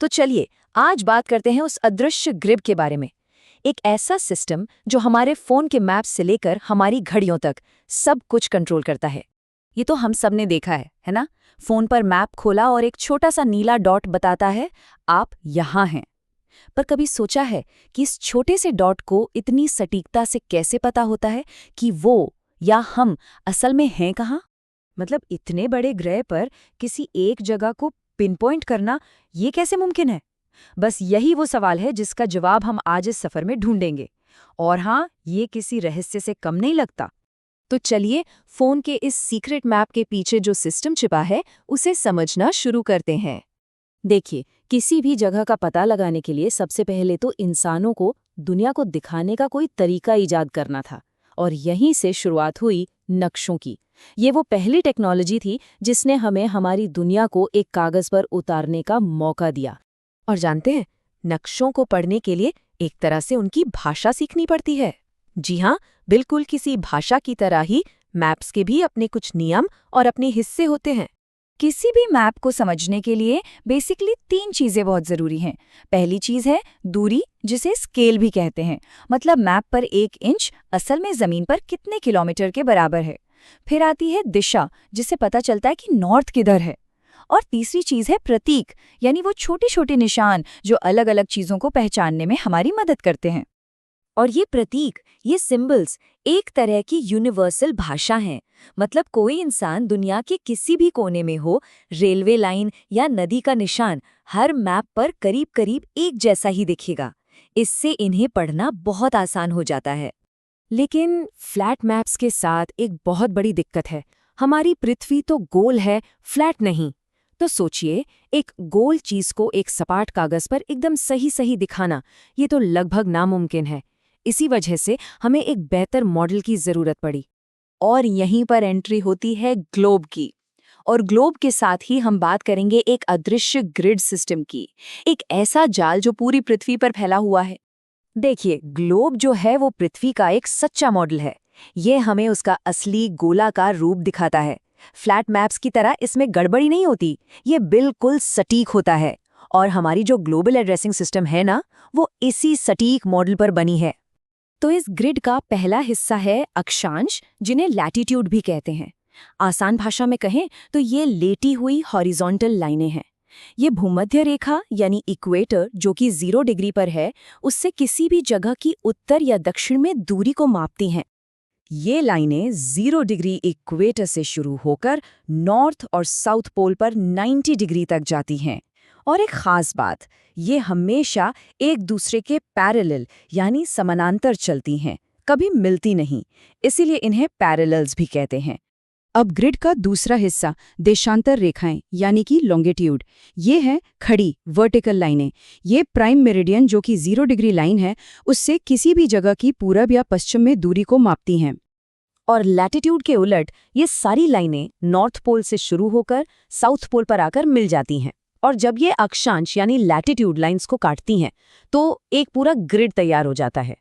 तो चलिए आज बात करते हैं उस अदृश्य ग्रिड के बारे में। एक ऐसा सिस्टम जो हमारे फोन के मैप से लेकर हमारी घड़ियों तक सब कुछ कंट्रोल करता है। ये तो हम सब ने देखा है ना? फोन पर मैप खोला और एक छोटा सा नीला डॉट बताता है आप यहाँ हैं। पर कभी सोचा है कि इस छोटे से डॉट को इतनी सटीकता से कैसे पता होता है कि वो या हम असल में हैं कहाँ? मतलब इतने बड़े ग्रह पर किसी एक जगह को पिन पॉइंट करना ये कैसे मुमकिन है? बस यही वो सवाल है जिसका जवाब हम आज इस सफर में ढूंढेंगे। और हाँ, ये किसी रहस्य से कम नहीं लगता। तो चलिए फोन के इस सीक्रेट मैप के पीछे जो सिस्टम छिपा है उसे समझना शुरू करते हैं। देखिए, किसी भी जगह का पता लगाने के लिए सबसे पहले तो इंसानों को दुनिया को दिखाने का कोई तरीका ईजाद करना था, और यहीं से शुरुआत हुई नक्शों की। ये वो पहली टेक्नोलॉजी थी जिसने हमें हमारी दुनिया को एक कागज पर उतारने का मौका दिया। और जानते हैं, नक्शों को पढ़ने के लिए एक तरह से उनकी भाषा सीखनी पड़ती है। जी हाँ, बिल्कुल किसी भाषा की तरह ही मैप्स के भी अपने कुछ नियम और अपने हिस्से होते हैं। किसी भी मैप को समझने के लिए बेसिकली 3 चीजें बहुत जरूरी हैं। पहली चीज है दूरी, जिसे स्केल भी कहते हैं। मतलब मैप पर 1 इंच असल में जमीन पर कितने किलोमीटर के बराबर है। फिर आती है दिशा, जिससे पता चलता है कि नॉर्थ किधर है। और तीसरी चीज है प्रतीक, यानी वो छोटे छोटे निशान जो अलग अलग चीजों को पहचानने में हमारी मदद करते हैं। और ये प्रतीक, ये सिंबल्स एक तरह की यूनिवर्सल भाषा हैं। मतलब कोई इंसान दुनिया के किसी भी कोने में हो, रेलवे लाइन या नदी का निशान हर मैप पर करीब करीब एक जैसा ही दिखेगा। इससे इन्हें पढ़ना बहुत आसान हो जाता है। लेकिन फ्लैट मैप्स के साथ एक बहुत बड़ी दिक्कत है। हमारी पृथ्वी तो गोल है, फ्लैट नहीं। तो सोचिए, एक गोल चीज को एक सपाट कागज पर एकदम सही सही दिखाना, ये तो लगभग नामुमकिन है। इसी वजह से हमें एक बेहतर मॉडल की जरूरत पड़ी। और यहीं पर एंट्री होती है ग्लोब की। और ग्लोब के साथ ही हम बात करेंगे एक अदृश्य ग्रिड सिस्टम की, एक ऐसा जाल जो पूरी पृथ्वी पर फैला हुआ है। देखिए, ग्लोब जो है वो पृथ्वी का एक सच्चा मॉडल है। ये हमें उसका असली गोलाकार रूप दिखाता है। फ्लैट मैप्स की तरह इसमें गड़बड़ी नहीं होती, ये बिल्कुल सटीक होता है। और हमारी जो ग्लोबल एड्रेसिंग सिस्टम है ना, वो इसी सटीक मॉडल पर बनी है। तो इस ग्रिड का पहला हिस्सा है अक्षांश, जिन्हें लैटिट्यूड भी कहते हैं। आसान भाषा में कहें तो ये लेटी हुई हॉरिजॉन्टल लाइनें हैं। ये भूमध्य रेखा यानी इक्वेटर, जो कि 0 डिग्री पर है, उससे किसी भी जगह की उत्तर या दक्षिण में दूरी को मापती हैं। ये लाइनें 0 डिग्री इक्वेटर से शुरू होकर नॉर्थ और साउथ पोल पर 90 डिग्री तक जाती हैं। और एक खास बात, ये हमेशा एक दूसरे के पैरेलल यानी समानांतर चलती हैं, कभी मिलती नहीं। इसीलिए इन्हें पैरेलल्स भी कहते हैं। अब ग्रिड का दूसरा हिस्सा देशांतर रेखाएं यानी कि लॉन्गिट्यूड, ये है खड़ी वर्टिकल लाइनें। ये प्राइम मेरिडियन, जो कि 0 डिग्री लाइन है, उससे किसी भी जगह की पूरब या पश्चिम में दूरी को मापती हैं। और लैटिट्यूड के उलट ये सारी लाइनें नॉर्थ पोल से शुरू होकर साउथ पोल पर आकर मिल जाती हैं। और जब ये अक्षांश यानी लैटिट्यूड लाइंस को काटती हैं तो एक पूरा ग्रिड तैयार हो जाता है।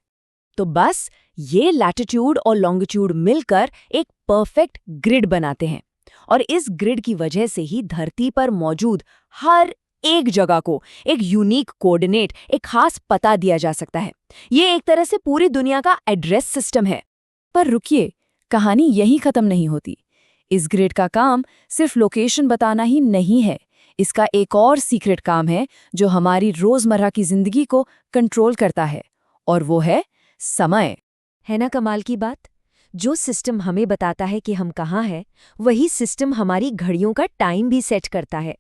तो बस ये लैटिट्यूड और लॉन्गिट्यूड मिलकर एक परफेक्ट ग्रिड बनाते हैं। और इस ग्रिड की वजह से ही धरती पर मौजूद हर एक जगह को एक यूनिक कोऑर्डिनेट, एक खास पता दिया जा सकता है। ये एक तरह से पूरी दुनिया का एड्रेस सिस्टम है। पर रुकिए, कहानी यहीं खत्म नहीं होती। इस ग्रिड का काम सिर्फ लोकेशन बताना ही नहीं है। इसका एक और सीक्रेट काम है जो हमारी रोजमर्रा की जिंदगी को कंट्रोल करता है, और वो है समय। है ना कमाल की बात? जो सिस्टम हमें बताता है कि हम कहाँ हैं, वही सिस्टम हमारी घड़ियों का टाइम भी सेट करता है।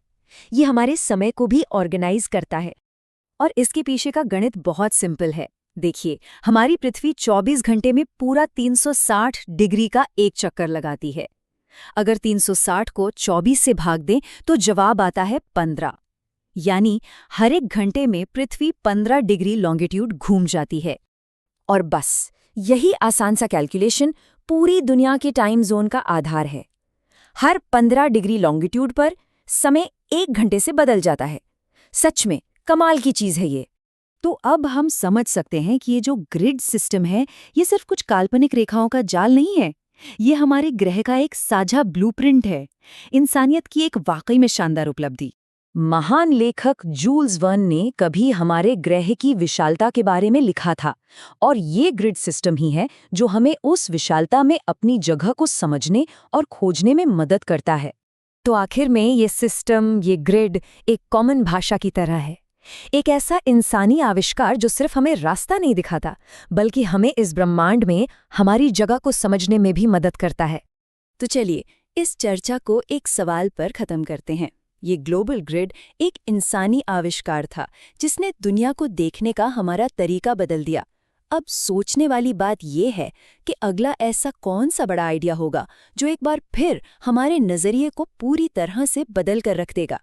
ये हमारे समय को भी ऑर्गेनाइज करता है। और इसके पीछे का गणित बहुत सिंपल है। देखिए, हमारी पृथ्वी 24 घंटे में पूरा 360 डिग्री का एक चक्कर लगाती है। अगर 360 को 24 से भाग दें तो जवाब आता है 15। यानी हर एक घंटे में पृथ्वी 15 डिग्री लॉन्गिट्यूड घूम जाती है। और बस यही आसान सा कैलकुलेशन पूरी दुनिया के टाइम जोन का आधार है। हर 15 डिग्री लॉन्गिट्यूड पर समय 1 घंटे से बदल जाता है। सच में कमाल की चीज है ये। तो अब हम समझ सकते हैं कि ये जो ग्रिड सिस्टम है, ये सिर्फ कुछ काल्पनिक रेखाओं का जाल नहीं है। ये हमारे ग्रह का एक साझा ब्लूप्रिंट है, इंसानियत की एक वाकई में शानदार उपलब्धि। महान लेखक जूल्स वर्न ने कभी हमारे ग्रह की विशालता के बारे में लिखा था, और ये ग्रिड सिस्टम ही है जो हमें उस विशालता में अपनी जगह को समझने और खोजने में मदद करता है। तो आखिर में ये सिस्टम, ये ग्रिड एक कॉमन भाषा की तरह है, एक ऐसा इंसानी आविष्कार जो सिर्फ हमें रास्ता नहीं दिखाता, बल्कि हमें इस ब्रह्मांड में हमारी जगह को समझने में भी मदद करता है। तो चलिए इस चर्चा को एक सवाल पर खत्म करते हैं। ये ग्लोबल ग्रिड एक इंसानी आविष्कार था जिसने दुनिया को देखने का हमारा तरीका बदल दिया। अब सोचने वाली बात यह है कि अगला ऐसा कौन सा बड़ा आइडिया होगा जो एक बार फिर हमारे नजरिए को पूरी तरह से बदल कर रख देगा।